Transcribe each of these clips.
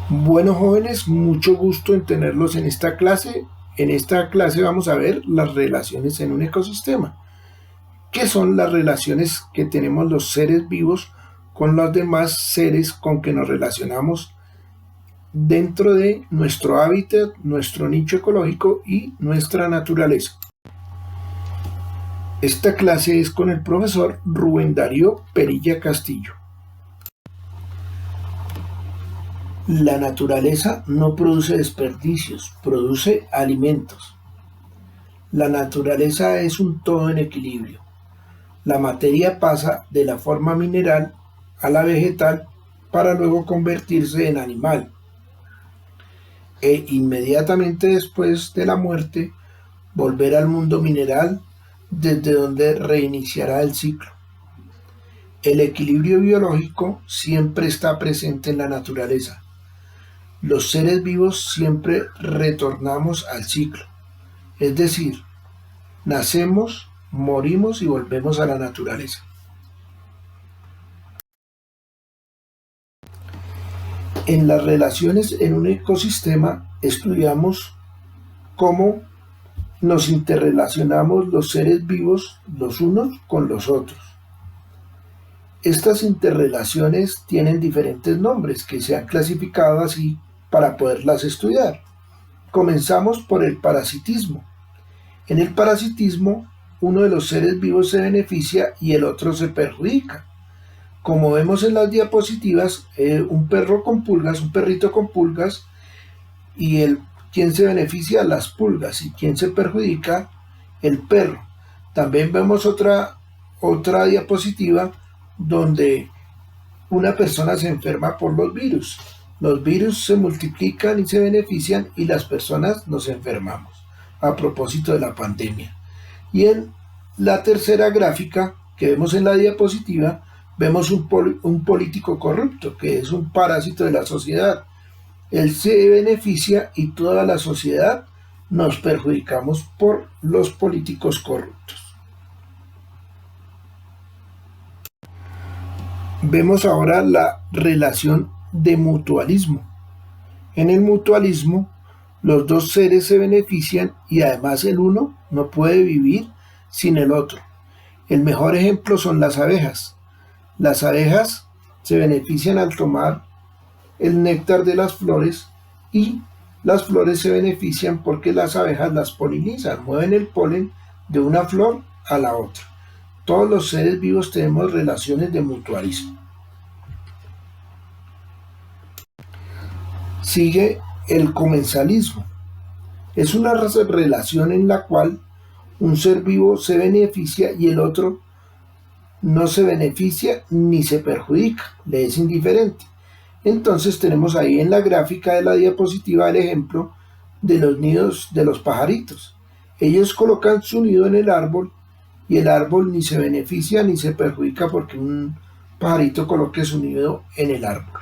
Bueno, jóvenes, mucho gusto en tenerlos en esta clase. En esta clase vamos a ver las relaciones en un ecosistema. ¿Qué son las relaciones que tenemos los seres vivos con los demás seres con que nos relacionamos dentro de nuestro hábitat, nuestro nicho ecológico y nuestra naturaleza? Esta clase es con el profesor Rubén Darío Perilla Castillo. La naturaleza no produce desperdicios, produce alimentos. La naturaleza es un todo en equilibrio. La materia pasa de la forma mineral a la vegetal para luego convertirse en animal. E inmediatamente después de la muerte, volver al mundo mineral desde donde reiniciará el ciclo. El equilibrio biológico siempre está presente en la naturaleza. Los seres vivos siempre retornamos al ciclo, es decir, nacemos, morimos y volvemos a la naturaleza. En las relaciones en un ecosistema estudiamos cómo nos interrelacionamos los seres vivos los unos con los otros. Estas interrelaciones tienen diferentes nombres que se han clasificado así para poderlas estudiar. Comenzamos por el parasitismo. En el parasitismo, uno de los seres vivos se beneficia y el otro se perjudica. Como vemos en las diapositivas, un perro con pulgas, un perrito con pulgas, y quien se beneficia, las pulgas, y quien se perjudica, el perro. También vemos otra diapositiva donde una persona se enferma por los virus. Los virus se multiplican y se benefician y las personas nos enfermamos, a propósito de la pandemia. Y en la tercera gráfica que vemos en la diapositiva, vemos un político corrupto, que es un parásito de la sociedad. Él se beneficia y toda la sociedad nos perjudicamos por los políticos corruptos. Vemos ahora la relación de mutualismo. En el mutualismo, los dos seres se benefician y además el uno no puede vivir sin el otro. El mejor ejemplo son las abejas. Las abejas se benefician al tomar el néctar de las flores y las flores se benefician porque las abejas las polinizan, mueven el polen de una flor a la otra. Todos los seres vivos tenemos relaciones de mutualismo. Sigue el comensalismo. Es una relación en la cual un ser vivo se beneficia y el otro no se beneficia ni se perjudica, le es indiferente. Entonces tenemos ahí en la gráfica de la diapositiva el ejemplo de los nidos de los pajaritos. Ellos colocan su nido en el árbol y el árbol ni se beneficia ni se perjudica porque un pajarito coloque su nido en el árbol.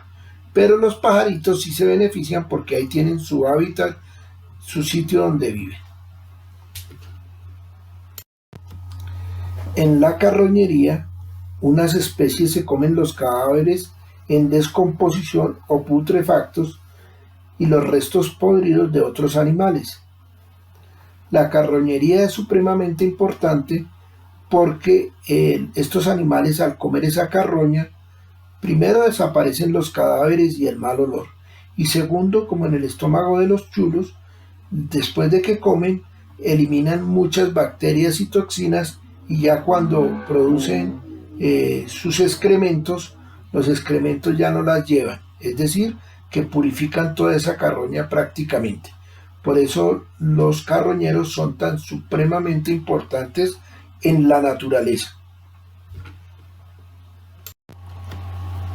Pero los pajaritos sí se benefician porque ahí tienen su hábitat, su sitio donde viven. En la carroñería, unas especies se comen los cadáveres en descomposición o putrefactos y los restos podridos de otros animales. La carroñería es supremamente importante porque estos animales al comer esa carroña, primero desaparecen los cadáveres y el mal olor, y segundo, como en el estómago de los chulos, después de que comen, eliminan muchas bacterias y toxinas y ya cuando producen sus excrementos, los excrementos ya no las llevan, es decir, que purifican toda esa carroña prácticamente. Por eso los carroñeros son tan supremamente importantes en la naturaleza.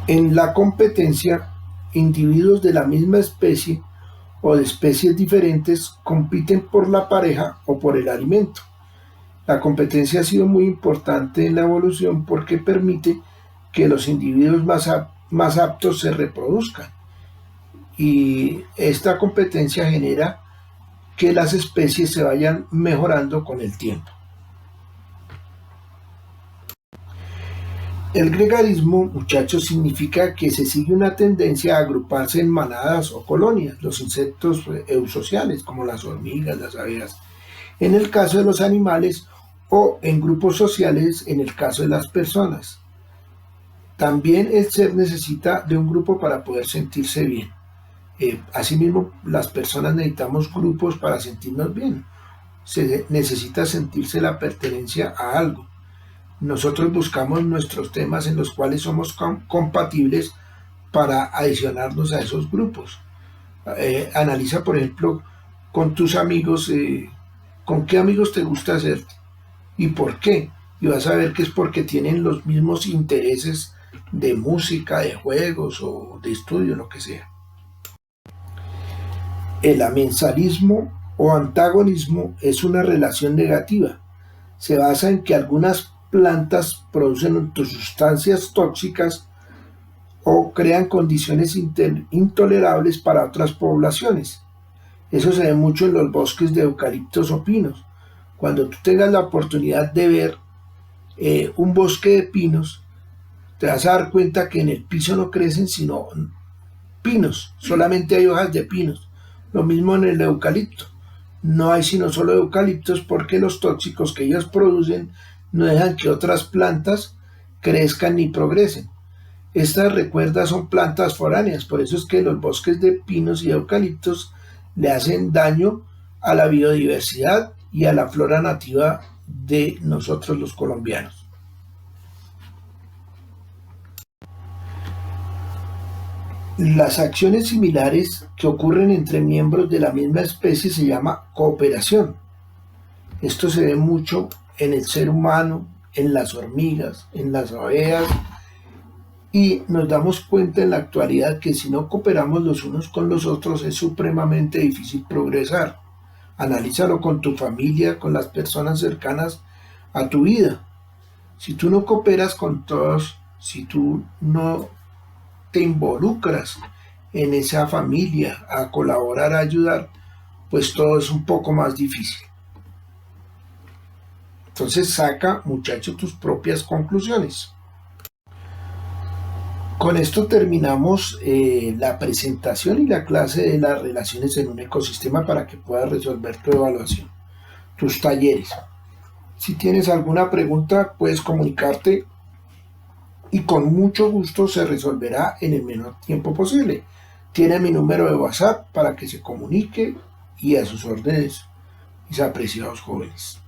En la competencia, individuos de la misma especie o de especies diferentes compiten por la pareja o por el alimento. La competencia ha sido muy importante en la evolución porque permite que los individuos más aptos se reproduzcan. Y esta competencia genera que las especies se vayan mejorando con el tiempo. El gregarismo, muchachos, significa que se sigue una tendencia a agruparse en manadas o colonias, los insectos eusociales, como las hormigas, las abejas, en el caso de los animales, o en grupos sociales, en el caso de las personas. También el ser necesita de un grupo para poder sentirse bien. Asimismo, las personas necesitamos grupos para sentirnos bien. Se necesita sentirse la pertenencia a algo. Nosotros buscamos nuestros temas en los cuales somos compatibles para adicionarnos a esos grupos. Analiza, por ejemplo, con tus amigos, con qué amigos te gusta hacer y por qué. Y vas a ver que es porque tienen los mismos intereses de música, de juegos o de estudio, lo que sea. El amensalismo o antagonismo es una relación negativa. Se basa en que algunas plantas producen sustancias tóxicas o crean condiciones intolerables para otras poblaciones. Eso se ve mucho en los bosques de eucaliptos o pinos. Cuando tú tengas la oportunidad de ver un bosque de pinos, te vas a dar cuenta que en el piso no crecen sino pinos, solamente hay hojas de pinos. Lo mismo en el eucalipto. No hay sino solo eucaliptos porque los tóxicos que ellos producen no dejan que otras plantas crezcan ni progresen. Estas, recuerda, son plantas foráneas, por eso es que los bosques de pinos y eucaliptos le hacen daño a la biodiversidad y a la flora nativa de nosotros los colombianos. Las acciones similares que ocurren entre miembros de la misma especie se llama cooperación. Esto se ve mucho en el ser humano, en las hormigas, en las abejas, y nos damos cuenta en la actualidad que si no cooperamos los unos con los otros es supremamente difícil progresar. Analízalo con tu familia, con las personas cercanas a tu vida. Si tú no cooperas con todos, si tú no te involucras en esa familia a colaborar, a ayudar, pues todo es un poco más difícil. Entonces saca, muchacho, tus propias conclusiones. Con esto terminamos la presentación y la clase de las relaciones en un ecosistema para que puedas resolver tu evaluación, tus talleres. Si tienes alguna pregunta, puedes comunicarte y con mucho gusto se resolverá en el menor tiempo posible. Tiene mi número de WhatsApp para que se comunique y a sus órdenes, mis apreciados jóvenes.